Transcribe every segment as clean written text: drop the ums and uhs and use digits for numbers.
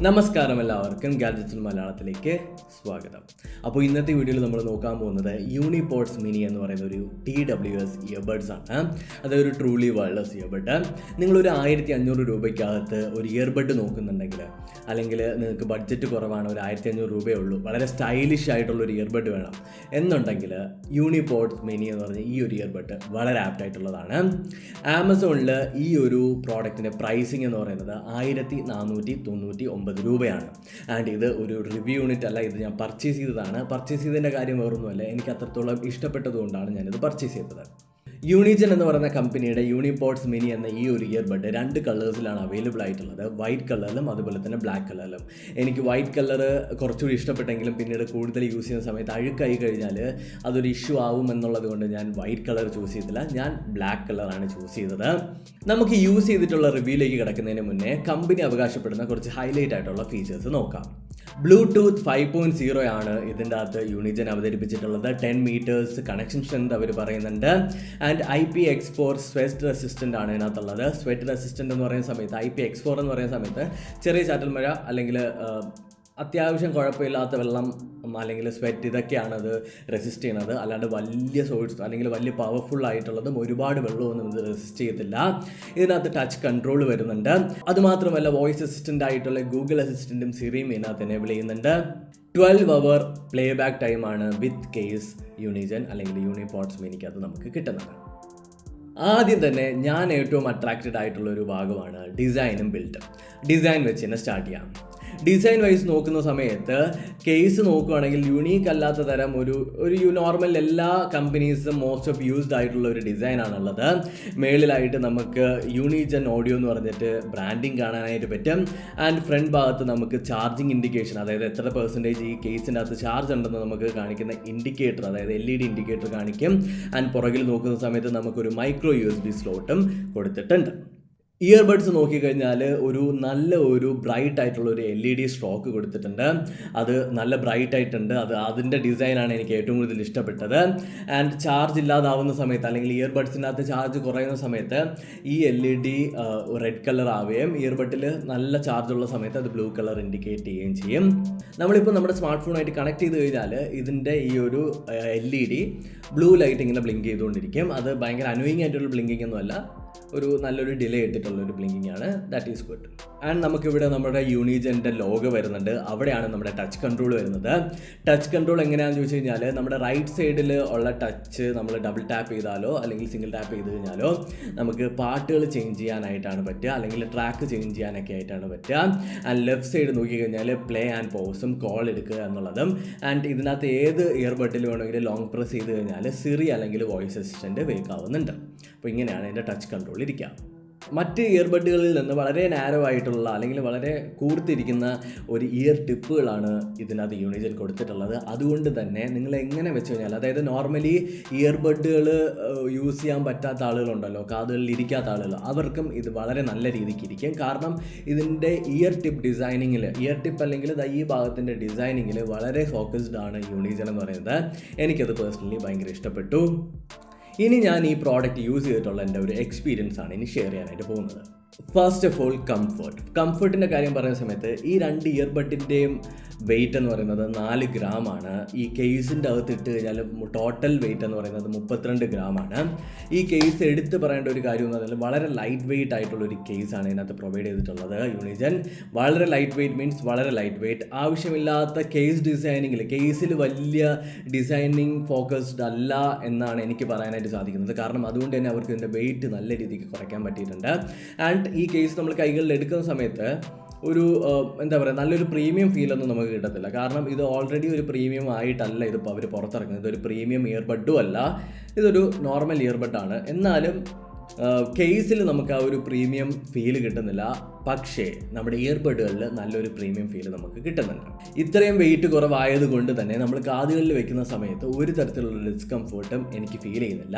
നമസ്കാരം എല്ലാവർക്കും ഗാഡ്ജറ്റ്സ് മലയാളത്തിലേക്ക് സ്വാഗതം. അപ്പോൾ ഇന്നത്തെ വീഡിയോയിൽ നമ്മൾ നോക്കാൻ പോകുന്നത് യൂണിപോഡ്സ് മിനി എന്ന് പറയുന്ന ഒരു TWS ഇയർബഡ്സ് ആണ്. അതൊരു ട്രൂലി വയർലെസ് ഇയർബഡ്. നിങ്ങളൊരു 1500 രൂപയ്ക്കകത്ത് ഒരു ഇയർബഡ് നോക്കുന്നുണ്ടെങ്കിൽ, അല്ലെങ്കിൽ നിങ്ങൾക്ക് ബഡ്ജറ്റ് കുറവാണ്, ഒരു 1500 രൂപയേ ഉള്ളൂ, വളരെ സ്റ്റൈലിഷ് ആയിട്ടുള്ളൊരു ഇയർബഡ് വേണം എന്നുണ്ടെങ്കിൽ യൂണിപോഡ്സ് മിനി എന്ന് പറഞ്ഞ ഈ ഒരു ഇയർബഡ് വളരെ ആപ്റ്റ് ആയിട്ടുള്ളതാണ്. ആമസോണിൽ ഈ ഒരു പ്രോഡക്റ്റിൻ്റെ പ്രൈസിങ് എന്ന് പറയുന്നത് 1499 രൂപയാണ്. ആൻഡ് ഇത് ഒരു റിവ്യൂ യൂണിറ്റ് അല്ല, ഇത് ഞാൻ പർച്ചേസ് ചെയ്തതാണ്. പർച്ചേസ് ചെയ്തതിൻ്റെ കാര്യം വേറൊന്നുമല്ല, എനിക്ക് അത്രത്തോളം ഇഷ്ടപ്പെട്ടതുകൊണ്ടാണ് ഞാനിത് പർച്ചേസ് ചെയ്തത്. യൂണിജൻ എന്ന് പറയുന്ന കമ്പനിയുടെ യൂണിപോഡ്സ് മിനി എന്ന ഈ ഒരു ഇയർബഡ് 2 കളേഴ്സിലാണ് അവൈലബിൾ ആയിട്ടുള്ളത്, വൈറ്റ് കളറിലും അതുപോലെ തന്നെ ബ്ലാക്ക് കളറിലും. എനിക്ക് വൈറ്റ് കളർ കുറച്ചുകൂടി ഇഷ്ടപ്പെട്ടെങ്കിലും പിന്നീട് കൂടുതൽ യൂസ് ചെയ്യുന്ന സമയത്ത് അഴുക്കായി കഴിഞ്ഞാൽ അതൊരു ഇഷ്യൂ ആവും എന്നുള്ളത് കൊണ്ട് ഞാൻ വൈറ്റ് കളർ ചൂസ് ചെയ്തില്ല, ഞാൻ ബ്ലാക്ക് കളറാണ് ചൂസ് ചെയ്തത്. നമുക്ക് യൂസ് ചെയ്തിട്ടുള്ള റിവ്യൂയിലേക്ക് കിടക്കുന്നതിന് മുന്നേ കമ്പനി അവകാശപ്പെടുന്ന കുറച്ച് ഹൈലൈറ്റ് ആയിട്ടുള്ള ഫീച്ചേഴ്സ് നോക്കാം. ബ്ലൂടൂത്ത് 5.0 ആണ് ഇതിൻ്റെ അകത്ത് യൂണിജൻ അവതരിപ്പിച്ചിട്ടുള്ളത്. 10 മീറ്റേഴ്സ് കണക്ഷൻ സ്ട്രെങ്ത് അവർ പറയുന്നുണ്ട്. ആൻഡ് IPX4 സ്വെറ്റ് റെസിസ്റ്റൻ്റ് ആണ് ഇതിനകത്തുള്ളത്. സ്വെറ്റ് റെസിസ്റ്റൻ്റ് എന്ന് പറയുന്ന സമയത്ത്, IPX4 എന്ന് പറയുന്ന സമയത്ത് ചെറിയ ചാറ്റൽ മഴ അല്ലെങ്കിൽ അത്യാവശ്യം കുഴപ്പമില്ലാത്ത വെള്ളം അല്ലെങ്കിൽ സ്വെറ്റ് ഇതൊക്കെയാണ് അത് റെസിസ്റ്റ് ചെയ്യുന്നത്. അല്ലാണ്ട് വലിയ സോഴ്സ് അല്ലെങ്കിൽ വലിയ പവർഫുൾ ആയിട്ടുള്ളതും ഒരുപാട് വെള്ളമൊന്നും ഇത് റെസിസ്റ്റ് ചെയ്യത്തില്ല. ഇതിനകത്ത് ടച്ച് കൺട്രോൾ വരുന്നുണ്ട്. അതുമാത്രമല്ല വോയിസ് അസിസ്റ്റൻ്റ് ആയിട്ടുള്ള ഗൂഗിൾ അസിസ്റ്റൻറ്റും സിറിയും ഇതിനകത്ത് എനേബിൾ ചെയ്യുന്നുണ്ട്. 12 അവർ പ്ലേ ബാക്ക് ടൈമാണ് വിത്ത് കേസ് യൂണിജൻ അല്ലെങ്കിൽ യൂണിപോഡ്സ് മിനിക്കകത്ത് നമുക്ക് കിട്ടുന്നത്. ആദ്യം തന്നെ ഞാൻ ഏറ്റവും അട്രാക്റ്റഡ് ആയിട്ടുള്ള ഒരു ഭാഗമാണ് ഡിസൈനും ബിൽഡും. ഡിസൈൻ വെച്ച് തന്നെ സ്റ്റാർട്ട് ചെയ്യാം. ഡിസൈൻ വൈസ് നോക്കുന്ന സമയത്ത് കേസ് നോക്കുകയാണെങ്കിൽ യുണീക്ക് അല്ലാത്ത തരം ഒരു നോർമൽ എല്ലാ കമ്പനീസും മോസ്റ്റ് ഓഫ് യൂസ്ഡ് ആയിട്ടുള്ള ഒരു ഡിസൈനാണുള്ളത്. മേളിലായിട്ട് നമുക്ക് യൂണിജൻ ഓഡിയോ എന്ന് പറഞ്ഞിട്ട് ബ്രാൻഡിങ് കാണാനായിട്ട് പറ്റും. ആൻഡ് ഫ്രണ്ട് ഭാഗത്ത് നമുക്ക് ചാർജിങ് ഇൻഡിക്കേഷൻ, അതായത് എത്ര പെർസെൻറ്റേജ് ഈ കേസിൻ്റെ അകത്ത് ചാർജ് ഉണ്ടെന്ന് നമുക്ക് കാണിക്കുന്ന ഇൻഡിക്കേറ്റർ, അതായത് LED ഇൻഡിക്കേറ്റർ കാണിക്കും. ആൻഡ് പുറകിൽ നോക്കുന്ന സമയത്ത് നമുക്കൊരു മൈക്രോ USB സ്ലോട്ടും കൊടുത്തിട്ടുണ്ട്. ഇയർബഡ്സ് നോക്കിക്കഴിഞ്ഞാൽ ഒരു ബ്രൈറ്റ് ആയിട്ടുള്ള ഒരു LED സ്ട്രോക്ക് കൊടുത്തിട്ടുണ്ട്. അത് നല്ല ബ്രൈറ്റ് ആയിട്ടുണ്ട്. അതിൻ്റെ ഡിസൈനാണ് എനിക്ക് ഏറ്റവും കൂടുതൽ ഇഷ്ടപ്പെട്ടത്. ആൻഡ് ചാർജ് ഇല്ലാതാവുന്ന സമയത്ത് അല്ലെങ്കിൽ ഇയർബഡ്സിനകത്ത് ചാർജ് കുറയുന്ന സമയത്ത് ഈ LED റെഡ് കളർ ആവുകയും ഇയർബഡിൽ നല്ല ചാർജ് ഉള്ള സമയത്ത് അത് ബ്ലൂ കളർ ഇൻഡിക്കേറ്റ് ചെയ്യുകയും ചെയ്യും. നമ്മളിപ്പോൾ നമ്മുടെ സ്മാർട്ട് ഫോണായിട്ട് കണക്ട് ചെയ്ത് കഴിഞ്ഞാൽ ഇതിൻ്റെ ഈ ഒരു LED ബ്ലൂ ലൈറ്റ് ഇങ്ങനെ ബ്ലിങ്ക് ചെയ്തുകൊണ്ടിരിക്കും. അത് ഭയങ്കര അനോയിങ് ആയിട്ടുള്ള ബ്ലിങ്കിങ് ഒന്നുമല്ല, നല്ലൊരു ഡിലേ ഇട്ടിട്ടുള്ളൊരു ബ്ലിങ്കിങ് ആണ്. That is good. ആൻഡ് നമുക്കിവിടെ നമ്മുടെ യൂണിജൻ്റെ ലോഗോ വരുന്നുണ്ട്. അവിടെയാണ് നമ്മുടെ ടച്ച് കൺട്രോൾ വരുന്നത്. ടച്ച് കൺട്രോൾ എങ്ങനെയാണെന്ന് ചോദിച്ചു കഴിഞ്ഞാൽ നമ്മുടെ റൈറ്റ് സൈഡിൽ ഉള്ള ടച്ച് നമ്മൾ ഡബിൾ ടാപ്പ് ചെയ്താലോ അല്ലെങ്കിൽ സിംഗിൾ ടാപ്പ് ചെയ്ത് കഴിഞ്ഞാലോ നമുക്ക് പാട്ടുകൾ ചേഞ്ച് ചെയ്യാനായിട്ടാണ് പറ്റുക, അല്ലെങ്കിൽ ട്രാക്ക് ചേഞ്ച് ചെയ്യാനൊക്കെ ആയിട്ടാണ് പറ്റുക. ആൻഡ് ലെഫ്റ്റ് സൈഡ് നോക്കിക്കഴിഞ്ഞാൽ പ്ലേ ആൻഡ് പോസും കോൾ എടുക്കുക എന്നുള്ളതും. ആൻഡ് ഇതിനകത്ത് ഏത് ഇയർബഡിൽ വേണമെങ്കിലും ലോങ് പ്രസ് ചെയ്ത് കഴിഞ്ഞാൽ സിറി അല്ലെങ്കിൽ വോയിസ് അസിസ്റ്റൻറ്റ് വേക്ക് ആവുന്നുണ്ട്. അപ്പോൾ ഇങ്ങനെയാണ് ഇതിൻ്റെ ടച്ച് കൺട്രോൾ ഇരിക്കുക. മറ്റ് ഇയർബഡുകളിൽ നിന്ന് വളരെ നാരോ ആയിട്ടുള്ള അല്ലെങ്കിൽ വളരെ കൂർത്തിരിക്കുന്ന ഒരു ഇയർ ടിപ്പുകളാണ് ഇതിനകത്ത് യൂണിജൻ കൊടുത്തിട്ടുള്ളത്. അതുകൊണ്ട് തന്നെ നിങ്ങൾ എങ്ങനെ വെച്ച് കഴിഞ്ഞാൽ, അതായത് നോർമലി ഇയർബഡുകൾ യൂസ് ചെയ്യാൻ പറ്റാത്ത ആളുകളുണ്ടല്ലോ, കാതുകളിൽ ഇരിക്കാത്ത ആളുകൾ, അവർക്കും ഇത് വളരെ നല്ല രീതിക്ക് ഇരിക്കും. കാരണം ഇതിൻ്റെ ഇയർ ടിപ്പ് അല്ലെങ്കിൽ ഈ ഭാഗത്തിൻ്റെ ഡിസൈനിങ്ങിൽ വളരെ ഫോക്കസ്ഡ് ആണ് യൂണിജൻ എന്ന് പറയുന്നത്. എനിക്കത് പേഴ്സണലി ഭയങ്കര ഇഷ്ടപ്പെട്ടു. ഇനി ഞാൻ ഈ പ്രോഡക്റ്റ് യൂസ് ചെയ്തിട്ടുള്ള എൻ്റെ ഒരു എക്സ്പീരിയൻസ് ആണ് ഇനി ഷെയർ ചെയ്യാനായിട്ട് പോകുന്നത്. ഫസ്റ്റ് ഓഫ് ഓൾ കംഫർട്ടിൻ്റെ കാര്യം പറയുന്ന സമയത്ത് ഈ 2 ഇയർബഡിൻ്റെയും വെയിറ്റ് എന്ന് പറയുന്നത് 4 ഗ്രാമാണ്. ഈ കേസിൻ്റെ അകത്ത് ഇട്ട് കഴിഞ്ഞാൽ ടോട്ടൽ വെയിറ്റ് എന്ന് പറയുന്നത് 32 ഗ്രാമാണ്. ഈ കേസ് എടുത്ത് പറയേണ്ട ഒരു കാര്യം എന്ന് പറഞ്ഞാൽ വളരെ ലൈറ്റ് വെയിറ്റ് ആയിട്ടുള്ളൊരു കേസാണ് ഇതിനകത്ത് പ്രൊവൈഡ് ചെയ്തിട്ടുള്ളത് യൂണിജൻ. വളരെ ലൈറ്റ് വെയിറ്റ് മീൻസ് വളരെ ലൈറ്റ് വെയിറ്റ്. ആവശ്യമില്ലാത്ത കേസ് ഡിസൈനിങ്ങിൽ കേസിൽ വലിയ ഡിസൈനിങ് ഫോക്കസ്ഡ് അല്ല എന്നാണ് എനിക്ക് പറയാനായിട്ട് സാധിക്കുന്നത്. കാരണം അതുകൊണ്ട് തന്നെ അവർക്ക് ഇതിൻ്റെ വെയിറ്റ് നല്ല രീതിക്ക് കുറയ്ക്കാൻ പറ്റിയിട്ടുണ്ട്. ആൻഡ് ഈ കേസ് നമ്മൾ കൈകളിൽ എടുക്കുന്ന സമയത്ത് നല്ലൊരു പ്രീമിയം ഫീലൊന്നും നമുക്ക് കിട്ടത്തില്ല. കാരണം ഇത് ഓൾറെഡി ഒരു പ്രീമിയം ആയിട്ടല്ല ഇതിപ്പോൾ അവർ പുറത്തിറങ്ങുന്നത്. ഇതൊരു പ്രീമിയം ഇയർബഡും അല്ല, ഇതൊരു നോർമൽ ഇയർബഡാണ്. എന്നാലും കേസിൽ നമുക്ക് ആ ഒരു പ്രീമിയം ഫീൽ കിട്ടുന്നില്ല. പക്ഷേ നമ്മുടെ ഇയർബഡുകളിൽ നല്ലൊരു പ്രീമിയം ഫീൽ നമുക്ക് കിട്ടുന്നുണ്ട്. ഇത്രയും വെയിറ്റ് കുറവായതുകൊണ്ട് തന്നെ നമ്മൾ കാതുകളിൽ വെക്കുന്ന സമയത്ത് ഒരു തരത്തിലുള്ള ഡിസ്കംഫേർട്ടും എനിക്ക് ഫീൽ ചെയ്യുന്നില്ല.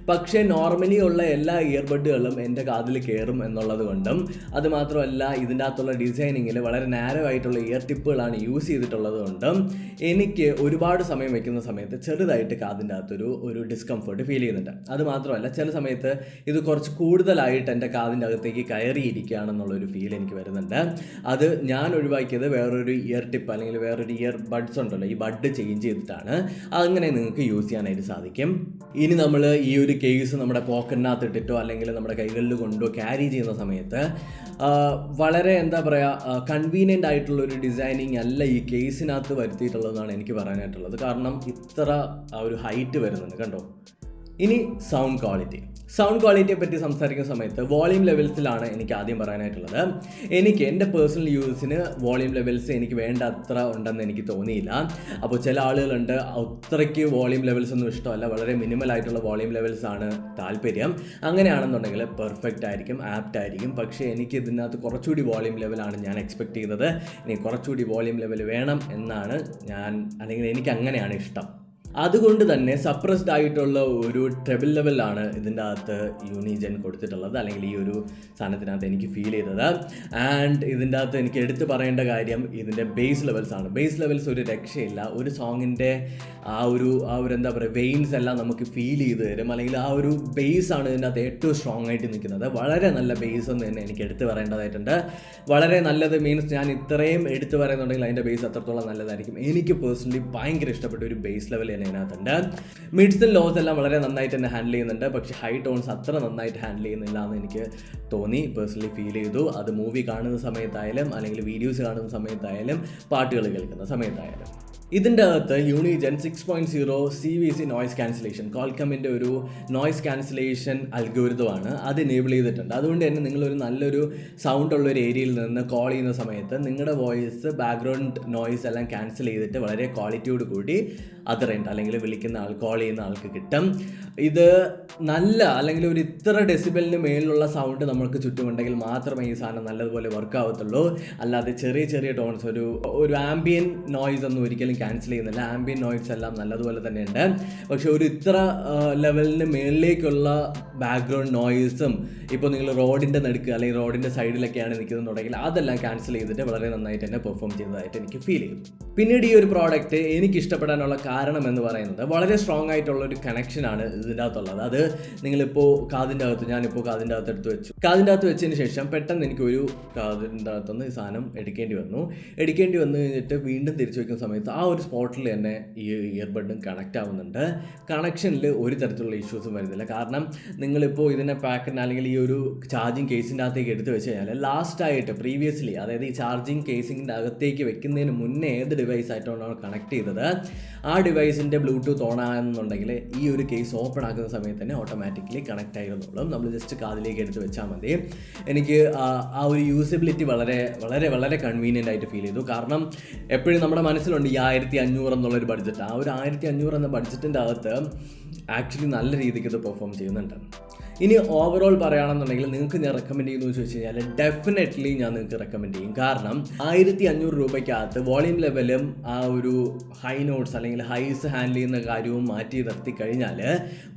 പക്ഷേ നോർമലി ഉള്ള എല്ലാ ഇയർബഡുകളും എൻ്റെ കാതിൽ കയറും എന്നുള്ളത് കൊണ്ടും അതുമാത്രമല്ല ഇതിൻ്റെ അകത്തുള്ള ഡിസൈനിങ്ങിൽ വളരെ നാരോ ആയിട്ടുള്ള ഇയർ ടിപ്പുകളാണ് യൂസ് ചെയ്തിട്ടുള്ളത് കൊണ്ടും എനിക്ക് ഒരുപാട് സമയം വെക്കുന്ന സമയത്ത് ചെറുതായിട്ട് കാതിൻ്റെ അകത്തൊരു ഡിസ്കംഫേർട്ട് ഫീൽ ചെയ്യുന്നുണ്ട്. അതുമാത്രമല്ല ചില സമയത്ത് ഇത് കുറച്ച് കൂടുതലായിട്ട് എൻ്റെ കാതിൻ്റെ അകത്തേക്ക് കയറിയിരിക്കുകയാണെന്നുള്ളൊരു ഫീൽ എനിക്ക് വരുന്നുണ്ട്. അത് ഞാൻ ഒഴിവാക്കിയത് വേറൊരു ഇയർ ടിപ്പ് അല്ലെങ്കിൽ വേറൊരു ഇയർ ബഡ്സ് ഉണ്ടല്ലോ, ഈ ബഡ് ചേഞ്ച് ചെയ്തിട്ടാണ്. അങ്ങനെ നിങ്ങൾക്ക് യൂസ് ചെയ്യാനായിട്ട് സാധിക്കും. ഇനി നമ്മൾ ഈ ഒരു കേസ് നമ്മുടെ പോക്കറ്റിനകത്ത് ഇട്ടിട്ടോ അല്ലെങ്കിൽ നമ്മുടെ കൈകളിൽ കൊണ്ടോ ക്യാരി ചെയ്യുന്ന സമയത്ത് വളരെ എന്താ പറയുക കൺവീനിയൻ്റ് ആയിട്ടുള്ളൊരു ഡിസൈനിങ് അല്ല ഈ കേസിനകത്ത് വരുത്തിയിട്ടുള്ളതെന്നാണ് എനിക്ക് പറയാനായിട്ടുള്ളത്. കാരണം ഇത്ര ഒരു ഹൈറ്റ് വരുന്നുണ്ട് കണ്ടോ. ഇനി സൗണ്ട് ക്വാളിറ്റിയെ പറ്റി സംസാരിക്കുന്ന സമയത്ത് വോളിയം ലെവൽസിലാണ് എനിക്ക് ആദ്യം പറയാനായിട്ടുള്ളത്. എനിക്ക് എൻ്റെ പേഴ്സണൽ യൂസിന് വോളിയം ലെവൽസ് എനിക്ക് വേണ്ട അത്ര ഉണ്ടെന്ന് എനിക്ക് തോന്നിയില്ല. അപ്പോൾ ചില ആളുകളുണ്ട് അത്രയ്ക്ക് വോളിയം ലെവൽസ് ഒന്നും ഇഷ്ടമല്ല, വളരെ മിനിമൽ ആയിട്ടുള്ള വോളിയം ലെവൽസ് ആണ് താല്പര്യം. അങ്ങനെയാണെന്നുണ്ടെങ്കിൽ പെർഫെക്റ്റ് ആയിരിക്കും, ആപ്റ്റ് ആയിരിക്കും. പക്ഷേ എനിക്ക് ഇതിനകത്ത് കുറച്ചുകൂടി വോളിയം ലെവലാണ് ഞാൻ എക്സ്പെക്റ്റ് ചെയ്തത്. ഇനി കുറച്ചുകൂടി വോളിയം ലെവൽ വേണം എന്നാണ് അല്ലെങ്കിൽ എനിക്ക് അങ്ങനെയാണ് ഇഷ്ടം. അതുകൊണ്ട് തന്നെ സപ്രസ്ഡ് ആയിട്ടുള്ള ഒരു ട്രെബിൾ ലെവലാണ് ഇതിൻ്റെ അകത്ത് യൂണിജൻ കൊടുത്തിട്ടുള്ളത്, അല്ലെങ്കിൽ ഈ ഒരു സാധനത്തിനകത്ത് എനിക്ക് ഫീൽ ചെയ്തത്. ആൻഡ് ഇതിൻ്റെ അകത്ത് എനിക്ക് എടുത്ത് പറയേണ്ട കാര്യം ഇതിൻ്റെ ബേസ് ലെവൽസാണ്. ബേസ് ലെവൽസ് ഒരു രക്ഷയില്ല. ഒരു സോങ്ങിൻ്റെ ആ ഒരു എന്താ പറയുക വെയിൻസ് എല്ലാം നമുക്ക് ഫീൽ ചെയ്ത് തരും. അല്ലെങ്കിൽ ആ ഒരു ബേസ് ആണ് ഇതിൻ്റെ അകത്ത് ഏറ്റവും സ്ട്രോങ് ആയിട്ട് നിൽക്കുന്നത്. വളരെ നല്ല ബേസ് എന്ന് തന്നെ എനിക്ക് എടുത്ത് പറയേണ്ടതായിട്ടുണ്ട്. വളരെ നല്ലത് മീൻസ് ഞാൻ ഇത്രയും എടുത്ത് പറയുന്നുണ്ടെങ്കിൽ അതിൻ്റെ ബേസ് അത്രത്തോളം നല്ലതായിരിക്കും. എനിക്ക് പേഴ്സണലി ഭയങ്കര ഇഷ്ടപ്പെട്ട ഒരു ബേസ് ലെവൽ തന്നെ ഇതിനകത്തുണ്ട്. മിഡ്സ് ആൻഡ് ലോസ് എല്ലാം വളരെ നന്നായിട്ട് തന്നെ ഹാൻഡിൽ ചെയ്യുന്നുണ്ട്. പക്ഷേ ഹൈ ടോൺസ് അത്ര നന്നായിട്ട് ഹാൻഡിൽ ചെയ്യുന്നില്ല എന്ന് എനിക്ക് തോന്നി, പേഴ്സണലി ഫീൽ ചെയ്തു. അത് മൂവി കാണുന്ന സമയത്തായാലും അല്ലെങ്കിൽ വീഡിയോസ് കാണുന്ന സമയത്തായാലും പാട്ടുകൾ കേൾക്കുന്ന സമയത്തായാലും. ഇതിൻ്റെ അകത്ത് യൂണിജൻ 6.0 CVC നോയ്സ് ക്യാൻസലേഷൻ, കോൾക്കമിൻ്റെ ഒരു നോയ്സ് ക്യാൻസലേഷൻ അൽഗോരിതമാണ്. അത് എനേബിൾ ചെയ്തിട്ടുണ്ട്. അതുകൊണ്ട് തന്നെ നിങ്ങളൊരു നല്ലൊരു സൗണ്ട് ഉള്ളൊരു ഏരിയയിൽ നിന്ന് കോൾ ചെയ്യുന്ന സമയത്ത് നിങ്ങളുടെ വോയിസ് ബാക്ക്ഗ്രൗണ്ട് നോയ്സ് എല്ലാം ക്യാൻസൽ ചെയ്തിട്ട് വളരെ ക്വാളിറ്റിയോട് കൂടി അതറിയുണ്ട് അല്ലെങ്കിൽ വിളിക്കുന്ന ആൾ കോൾ ചെയ്യുന്ന ആൾക്ക് കിട്ടും. ഇത് നല്ല അല്ലെങ്കിൽ ഒരു ഇത്ര ഡെസിബലിന് മേലുള്ള സൗണ്ട് നമ്മൾക്ക് ചുറ്റുമുണ്ടെങ്കിൽ മാത്രമേ ഈ സാധനം നല്ലതുപോലെ വർക്ക് ആവത്തുള്ളൂ. അല്ലാതെ ചെറിയ ടോൺസ് ഒരു ആംബിയൻ നോയ്സ് ഒന്നും ഒരിക്കലും ക്യാൻസൽ ചെയ്യുന്നില്ല. ആംബിയൻ നോയ്സ് എല്ലാം നല്ലതുപോലെ തന്നെ ഉണ്ട്. പക്ഷെ ഒരു ഇത്ര ലെവലിന് മേളിലേക്കുള്ള ബാക്ക്ഗ്രൗണ്ട് നോയ്സും ഇപ്പോൾ നിങ്ങൾ റോഡിൻ്റെ നടുക്ക് അല്ലെങ്കിൽ റോഡിൻ്റെ സൈഡിലൊക്കെയാണ് നിൽക്കുന്നുണ്ടെങ്കിൽ അതെല്ലാം ക്യാൻസൽ ചെയ്തിട്ട് വളരെ നന്നായിട്ട് തന്നെ പെർഫോം ചെയ്തതായിട്ട് എനിക്ക് ഫീൽ ചെയ്തു. പിന്നീട് ഈ ഒരു പ്രോഡക്റ്റ് എനിക്ക് ഇഷ്ടപ്പെടാനുള്ള കാരണം എന്ന് പറയുന്നത് വളരെ സ്ട്രോങ് ആയിട്ടുള്ള ഒരു കണക്ഷനാണ് ഇതിൻ്റെ അകത്തുള്ളത്. അത് നിങ്ങളിപ്പോൾ ഞാനിപ്പോൾ കാതിൻ്റെ അകത്ത് വെച്ചതിന് ശേഷം പെട്ടെന്ന് എനിക്കൊരു കാതിൻ്റെ അകത്തുനിന്ന് ഈ സാധനം എടുക്കേണ്ടി വന്നു കഴിഞ്ഞിട്ട് വീണ്ടും തിരിച്ചു വയ്ക്കുന്ന സമയത്ത് ആ ഒരു സ്പോട്ടിൽ തന്നെ ഈ ഇയർബഡും കണക്റ്റ് ആവുന്നുണ്ട്. കണക്ഷനിൽ ഒരു തരത്തിലുള്ള ഇഷ്യൂസും വരുന്നില്ല. കാരണം നിങ്ങളിപ്പോൾ ഇതിനെ പാക്കിന് അല്ലെങ്കിൽ ഈ ഒരു ചാർജിങ് കേസിൻ്റെ അകത്തേക്ക് എടുത്ത് വെച്ച് കഴിഞ്ഞാൽ ലാസ്റ്റായിട്ട് പ്രീവിയസ്ലി അതായത് ഈ ചാർജിങ് കേസിൻ്റെ അകത്തേക്ക് വെക്കുന്നതിന് മുന്നേ ഏത് ഡിവൈസ് ആയിട്ടാണോ കണക്ട് ചെയ്തത് ആ ഡിവൈസിൻ്റെ ബ്ലൂടൂത്ത് ഓൺ ആകുന്നുണ്ടെങ്കിൽ ഈ ഒരു കേസ് ഓപ്പൺ ആക്കുന്ന സമയത്ത് തന്നെ ഓട്ടോമാറ്റിക്കലി കണക്റ്റ് ആയിരുന്നുള്ളൂ. നമ്മൾ ജസ്റ്റ് കാതിലേക്ക് എടുത്ത് വെച്ചാൽ മതി. എനിക്ക് ആ ഒരു യൂസബിലിറ്റി വളരെ വളരെ വളരെ കൺവീനിയൻ്റ് ആയിട്ട് ഫീൽ ചെയ്തു. കാരണം എപ്പോഴും നമ്മുടെ മനസ്സിലുണ്ട് ഈ 1500 എന്നുള്ളൊരു ബഡ്ജറ്റ്. ആ ഒരു 1500 എന്ന ബഡ്ജറ്റിൻ്റെ അകത്ത് ആക്ച്വലി നല്ല രീതിക്ക് ഇത് പെർഫോം ചെയ്യുന്നുണ്ട്. ഇനി ഓവറോൾ പറയുകയാണെന്നുണ്ടെങ്കിൽ നിങ്ങൾക്ക് ഞാൻ റെക്കമെൻഡ് ചെയ്യുന്നു എന്ന് ചോദിച്ചു കഴിഞ്ഞാൽ ഡെഫിനറ്റ്ലി ഞാൻ നിങ്ങൾക്ക് റെക്കമെൻഡ് ചെയ്യും. കാരണം 1500 രൂപയ്ക്കകത്ത് വോളിയം ലെവലും ആ ഒരു ഹൈ നോട്ട്സ് അല്ലെങ്കിൽ ഹൈസ് ഹാൻഡിൽ ചെയ്യുന്ന കാര്യവും മാറ്റി നിർത്തി കഴിഞ്ഞാൽ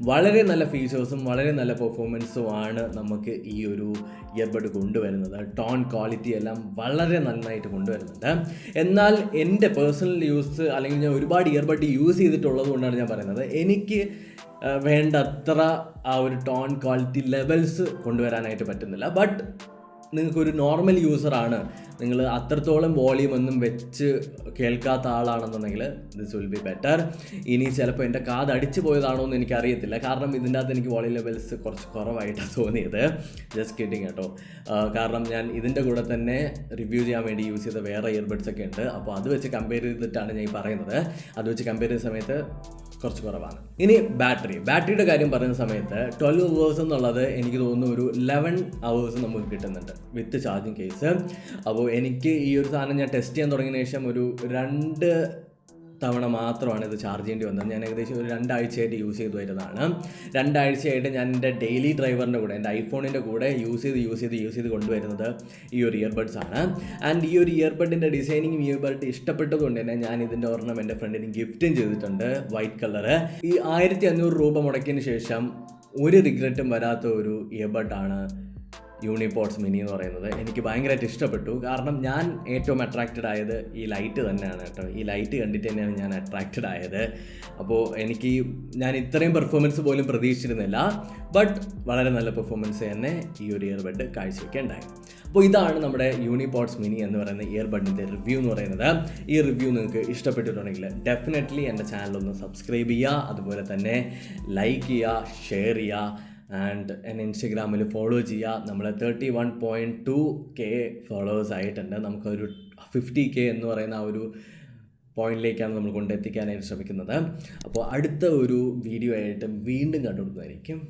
വളരെ നല്ല ഫീച്ചേഴ്സും വളരെ നല്ല പെർഫോമൻസുമാണ് നമുക്ക് ഈ ഒരു ഇയർബഡ് കൊണ്ടുവരുന്നത്. ടോൺ ക്വാളിറ്റി എല്ലാം വളരെ നന്നായിട്ട് കൊണ്ടുവരുന്നുണ്ട്. എന്നാൽ എൻ്റെ പേഴ്സണൽ യൂസ് അല്ലെങ്കിൽ ഞാൻ ഒരുപാട് ഇയർബഡ് യൂസ് ചെയ്തിട്ടുള്ളത് കൊണ്ടാണ് ഞാൻ പറയുന്നത് എനിക്ക് വേണ്ടത്ര ആ ഒരു ടോൺ ക്വാളിറ്റി ലെവൽസ് കൊണ്ടുവരാനായിട്ട് പറ്റുന്നില്ല. ബട്ട് നിങ്ങൾക്കൊരു നോർമൽ യൂസറാണ്, നിങ്ങൾ അത്രത്തോളം വോളിയം ഒന്നും വെച്ച് കേൾക്കാത്ത ആളാണെന്നുണ്ടെങ്കിൽ ദിസ് വിൽ ബി ബെറ്റർ. ഇനി ചിലപ്പോൾ എൻ്റെ കാത് അടിച്ചു പോയതാണോ എന്ന് എനിക്കറിയത്തില്ല. കാരണം ഇതിൻ്റെ അകത്ത് എനിക്ക് വോളിയം ലെവൽസ് കുറച്ച് കുറവായിട്ടാണ് തോന്നിയത്. ജസ്റ്റ് കിഡിങ് കേട്ടോ. കാരണം ഞാൻ ഇതിൻ്റെ കൂടെ തന്നെ റിവ്യൂ ചെയ്യാൻ വേണ്ടി യൂസ് ചെയ്ത വേറെ ഇയർബഡ്സ് ഒക്കെ ഉണ്ട്. അപ്പോൾ അത് വെച്ച് കമ്പയർ ചെയ്തിട്ടാണ് ഞാൻ പറയുന്നത്. അത് വെച്ച് കമ്പയർ ചെയ്യുന്ന സമയത്ത് കുറച്ച് കുറവാണ്. ഇനി ബാറ്ററിയുടെ കാര്യം പറയുന്ന സമയത്ത് 12 hours എന്നുള്ളത് എനിക്ക് തോന്നുന്നു ഒരു 11 hours നമുക്ക് കിട്ടുന്നുണ്ട് വിത്ത് ചാർജിങ് കേസ്. അപ്പോൾ എനിക്ക് ഈ ഒരു സാധനം ഞാൻ ടെസ്റ്റ് ചെയ്യാൻ തുടങ്ങിയ ശേഷം ഒരു 2 തവണ മാത്രമാണ് ഇത് ചാർജ് ചെയ്യേണ്ടി വന്നത്. ഞാൻ ഏകദേശം ഒരു 2 ആഴ്ചയായിട്ട് യൂസ് ചെയ്ത് വരുന്നതാണ്. 2 ആഴ്ചയായിട്ട് ഞാൻ എൻ്റെ ഡെയിലി ഡ്രൈവറിൻ്റെ കൂടെ, എൻ്റെ ഐഫോണിൻ്റെ കൂടെ യൂസ് ചെയ്ത് കൊണ്ടുവരുന്നത് ഈ ഒരു ഇയർബഡ്സ് ആണ്. ആൻഡ് ഈ ഒരു ഇയർബഡിൻ്റെ ഡിസൈനിങ് ഇയർബഡ് ഇഷ്ടപ്പെട്ടതുകൊണ്ട് തന്നെ ഞാൻ ഇതിൻ്റെ ഒരെണ്ണം എൻ്റെ ഫ്രണ്ടിന് ഗിഫ്റ്റും ചെയ്തിട്ടുണ്ട്, വൈറ്റ് കളറ്. ഈ 1500 രൂപ മുടക്കിയതിന് ശേഷം ഒരു റിഗ്രറ്റും വരാത്ത ഒരു ഇയർബഡാണ് യൂണിപോഡ്സ് മിനി എന്ന് പറയുന്നത്. എനിക്ക് ഭയങ്കരമായിട്ട് ഇഷ്ടപ്പെട്ടു. കാരണം ഞാൻ ഏറ്റവും അട്രാക്റ്റഡ് ആയത് ഈ ലൈറ്റ് തന്നെയാണ് കേട്ടോ. ഈ ലൈറ്റ് കണ്ടിട്ട് തന്നെയാണ് ഞാൻ അട്രാക്റ്റഡ് ആയത്. അപ്പോൾ ഞാൻ ഇത്രയും പെർഫോമൻസ് പോലും പ്രതീക്ഷിച്ചിരുന്നില്ല. ബട്ട് വളരെ നല്ല പെർഫോമൻസ് തന്നെ ഈ ഒരു ഇയർബഡ് കാഴ്ചവെക്കുകയുണ്ടായി. അപ്പോൾ ഇതാണ് നമ്മുടെ യൂണിപോഡ്സ് മിനി എന്ന് പറയുന്ന ഇയർബഡിൻ്റെ റിവ്യൂ എന്ന് പറയുന്നത്. ഈ റിവ്യൂ നിങ്ങൾക്ക് ഇഷ്ടപ്പെട്ടിട്ടുണ്ടെങ്കിൽ ഡെഫിനറ്റ്ലി എൻ്റെ ചാനലൊന്ന് സബ്സ്ക്രൈബ് ചെയ്യുക, അതുപോലെ തന്നെ ലൈക്ക് ചെയ്യുക, ഷെയർ ചെയ്യുക, ആൻഡ് എന്നെ ഇൻസ്റ്റഗ്രാമിൽ ഫോളോ ചെയ്യുക. നമ്മൾ 31.2K ഫോളോവേഴ്സ് ആയിട്ടുണ്ട്. നമുക്കൊരു 50K എന്ന് പറയുന്ന ആ ഒരു പോയിന്റിലേക്കാണ് നമ്മൾ കൊണ്ടെത്തിക്കാനായിട്ട് ശ്രമിക്കുന്നത്. അപ്പോൾ അടുത്ത ഒരു വീഡിയോ ആയിട്ട് വീണ്ടും കണ്ടുപിടുന്നതായിരിക്കും.